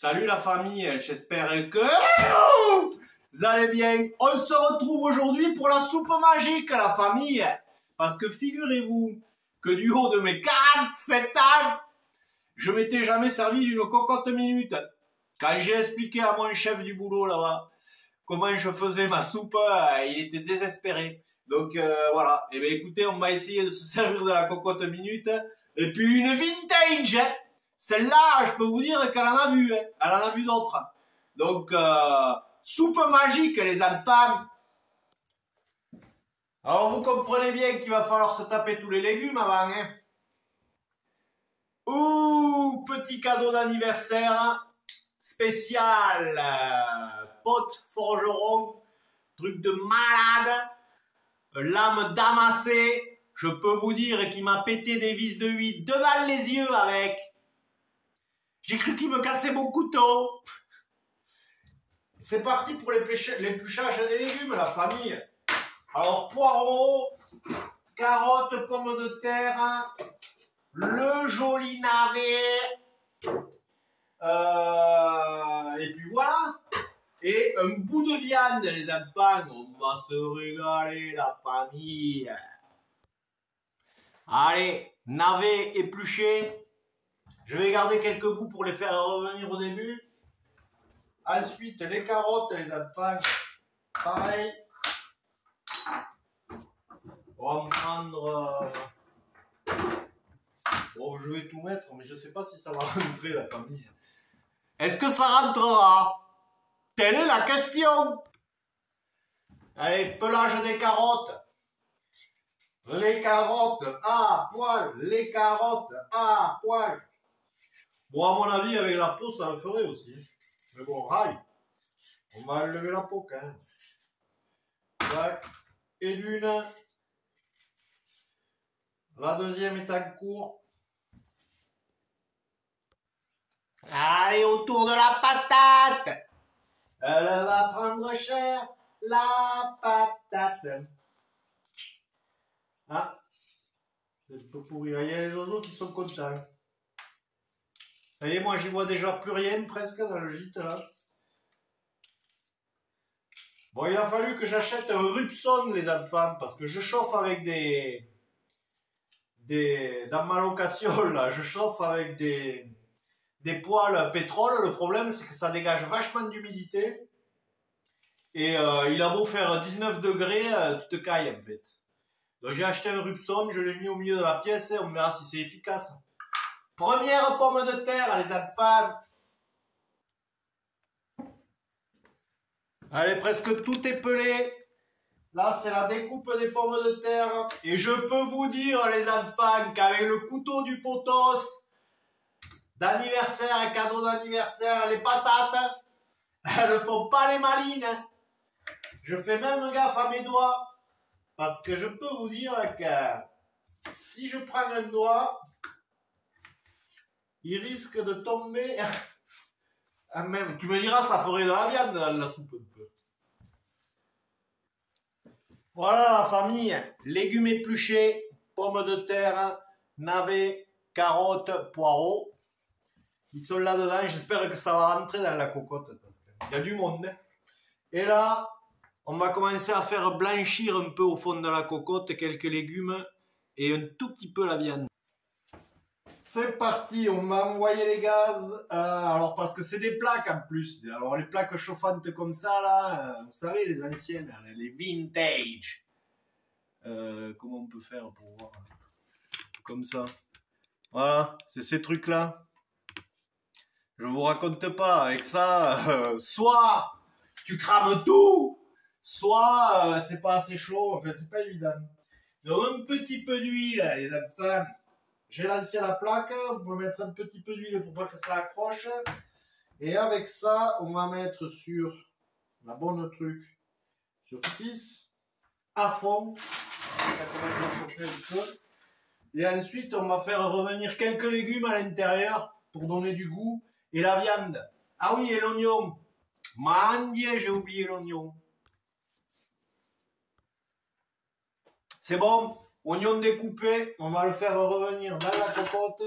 Salut la famille, j'espère que vous allez bien. On se retrouve aujourd'hui pour la soupe magique la famille. Parce que figurez-vous que du haut de mes 47 ans, je m'étais jamais servi d'une cocotte minute. Quand j'ai expliqué à mon chef du boulot là-bas comment je faisais ma soupe, il était désespéré. Donc voilà, et bien écoutez, on va essayer de se servir de la cocotte minute. Et puis une vintage, hein. Celle-là, je peux vous dire qu'elle en a vu, hein. Elle en a vu d'autres. Donc, soupe magique, les enfants. Alors, vous comprenez bien qu'il va falloir se taper tous les légumes avant, hein. Ouh, petit cadeau d'anniversaire spécial. Pote forgeron, truc de malade. Lame damassée, je peux vous dire qu'il m'a pété des vis de huile devant les yeux avec. J'ai cru qu'il me cassait mon couteau. C'est parti pour l'épluchage des légumes, la famille. Alors, poireaux, carottes, pommes de terre, le joli navet, et puis voilà. Et un bout de viande, les enfants. On va se régaler, la famille. Allez, navet épluché. Je vais garder quelques bouts pour les faire revenir au début. Ensuite, les carottes, les enfants. Pareil. On va prendre... Bon, je vais tout mettre, mais je ne sais pas si ça va rentrer, la famille. Est-ce que ça rentrera? Telle est la question. Allez, pelage des carottes. Les carottes à poil. Les carottes à poil. Bon, à mon avis, avec la peau, ça le ferait aussi. Mais bon, rail. On va enlever la peau quand même. Tac. Et l'une. La deuxième est en cours. Allez, autour de la patate. Elle va prendre cher, la patate. Ah, c'est un peu pourri. Il y a les oiseaux qui sont contents. Ça y est, moi, j'y vois déjà plus rien presque dans le gîte là. Bon, il a fallu que j'achète un Rupson, les enfants, parce que je chauffe avec dans ma location là, je chauffe avec des poêles pétrole. Le problème, c'est que ça dégage vachement d'humidité. Et il a beau faire 19 degrés, tu te cailles en fait. Donc j'ai acheté un Rupson, je l'ai mis au milieu de la pièce et on verra si c'est efficace. Première pomme de terre, les enfants. Allez, presque tout est pelé. Là, c'est la découpe des pommes de terre. Et je peux vous dire, les enfants, qu'avec le couteau du potos, d'anniversaire, un cadeau d'anniversaire, les patates, elles ne font pas les malines. Je fais même gaffe à mes doigts. Parce que je peux vous dire que si je prends un doigt, il risque de tomber. Même, tu me diras, ça ferait de la viande dans la soupe un peu. Voilà la famille. Légumes épluchés, pommes de terre, navets, carottes, poireaux. Ils sont là-dedans. J'espère que ça va rentrer dans la cocotte. Parce qu'il y a du monde. Et là, on va commencer à faire blanchir un peu au fond de la cocotte quelques légumes et un tout petit peu la viande. C'est parti, on va envoyer les gaz. Alors parce que c'est des plaques en plus. Alors les plaques chauffantes comme ça là, vous savez les anciennes, les vintage. Comment on peut faire pour voir? Comme ça. Voilà, c'est ces trucs là. Je vous raconte pas, avec ça, soit tu crames tout, soit c'est pas assez chaud, enfin c'est pas évident. Donc un petit peu d'huile, les enfants. J'ai lancé la plaque, on va mettre un petit peu d'huile pour pas que ça accroche. Et avec ça, on va mettre sur la bonne truc, sur 6, à fond. Ça commence à chauffer un peu. Et ensuite, on va faire revenir quelques légumes à l'intérieur pour donner du goût. Et la viande. Ah oui, et l'oignon. Mandier, j'ai oublié l'oignon. C'est bon. Oignon découpé, on va le faire revenir dans la cocotte.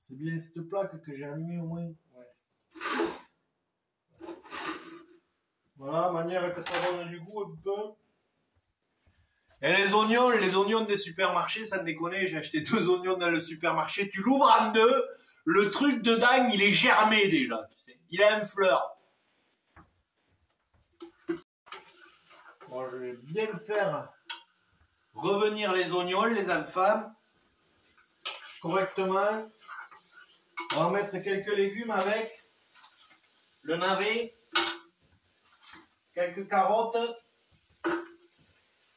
C'est bien cette plaque que j'ai allumée au moins. Ouais. Voilà, manière que ça donne du goût un peu. Et les oignons des supermarchés, ça me déconne, j'ai acheté 2 oignons dans le supermarché, tu l'ouvres en 2, le truc dedans, il est germé déjà, tu sais. Il a une fleur. Bon, je vais bien le faire revenir les oignons, les enfants, correctement. On va mettre quelques légumes avec, le navet, quelques carottes.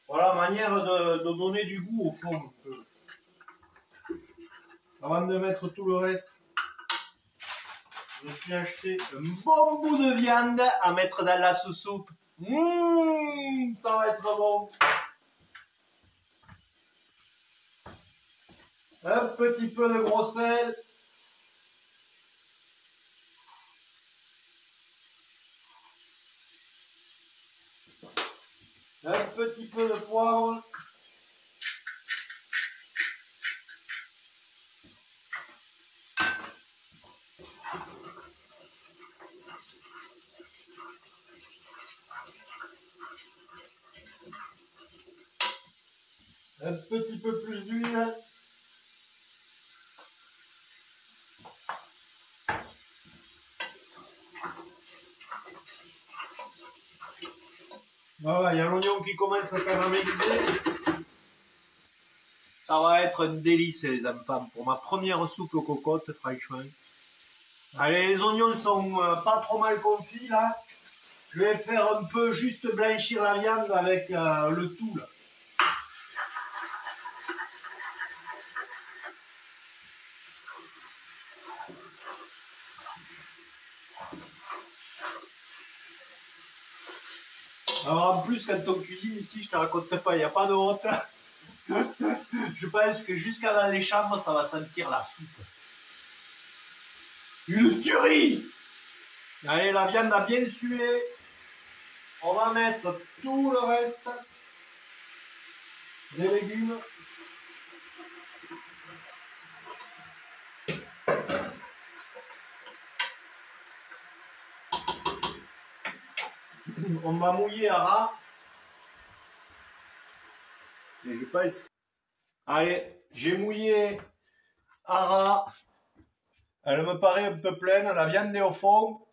Voilà, manière de donner du goût au fond un peu. Avant de mettre tout le reste, je me suis acheté un bon bout de viande à mettre dans la sous-soupe. Ça va être bon. Un petit peu de gros sel. Un petit peu de poivre. Un petit peu plus d'huile. Voilà, il y a l'oignon qui commence à caraméliser. Ça va être un délice, les enfants, pour ma première soupe aux cocottes, franchement. Allez, les oignons sont pas trop mal confits, là. Je vais faire un peu juste blanchir la viande avec le tout, là. Alors en plus, quand on cuisine ici, je te raconte pas, il n'y a pas de honte. Je pense que jusqu'à dans les chambres, ça va sentir la soupe. Une tuerie! Allez, la viande a bien sué. On va mettre tout le reste des légumes. On va mouiller à ras. Et je passe. Allez, j'ai mouillé à ras. Elle me paraît un peu pleine. La viande est au fond.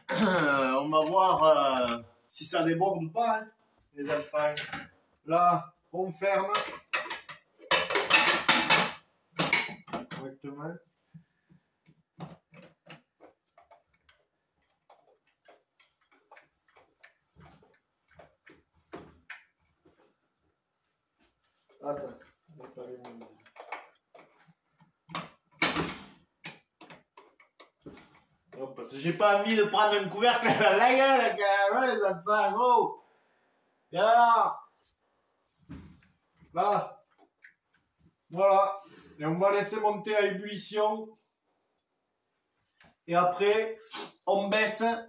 On va voir si ça déborde ou pas, hein, les enfants. Là, on ferme. Correctement. Attends, je vais pas aller mon... Non, parce que j'ai pas envie de prendre un couvercle dans la gueule, les enfants, oh. Et alors, là, voilà, et on va laisser monter à ébullition. Et après, on baissera,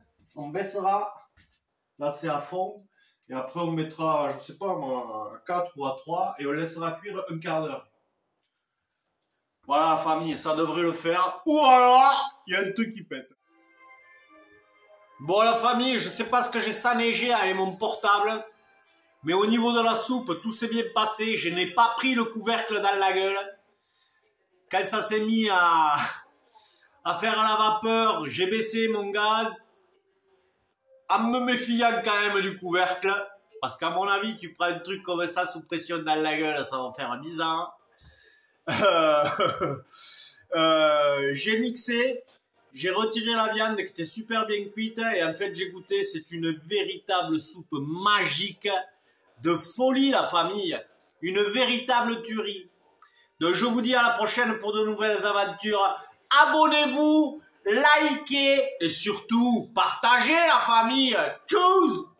là c'est à fond. Et après, on mettra, je sais pas moi, à 4 ou à 3 et on laissera cuire un quart d'heure. Voilà, famille, ça devrait le faire. Ou alors, il y a un truc qui pète. Bon, la famille, je sais pas ce que j'ai saneigé avec mon portable. Mais au niveau de la soupe, tout s'est bien passé. Je n'ai pas pris le couvercle dans la gueule. Quand ça s'est mis à faire à la vapeur, j'ai baissé mon gaz. En me méfiant quand même du couvercle, parce qu'à mon avis, tu prends un truc comme ça sous pression dans la gueule, ça va faire bizarre. J'ai mixé, j'ai retiré la viande qui était super bien cuite et en fait j'ai goûté, c'est une véritable soupe magique de folie la famille, une véritable tuerie. Donc je vous dis à la prochaine pour de nouvelles aventures. Abonnez-vous, likez et surtout partagez la famille. Tchuss!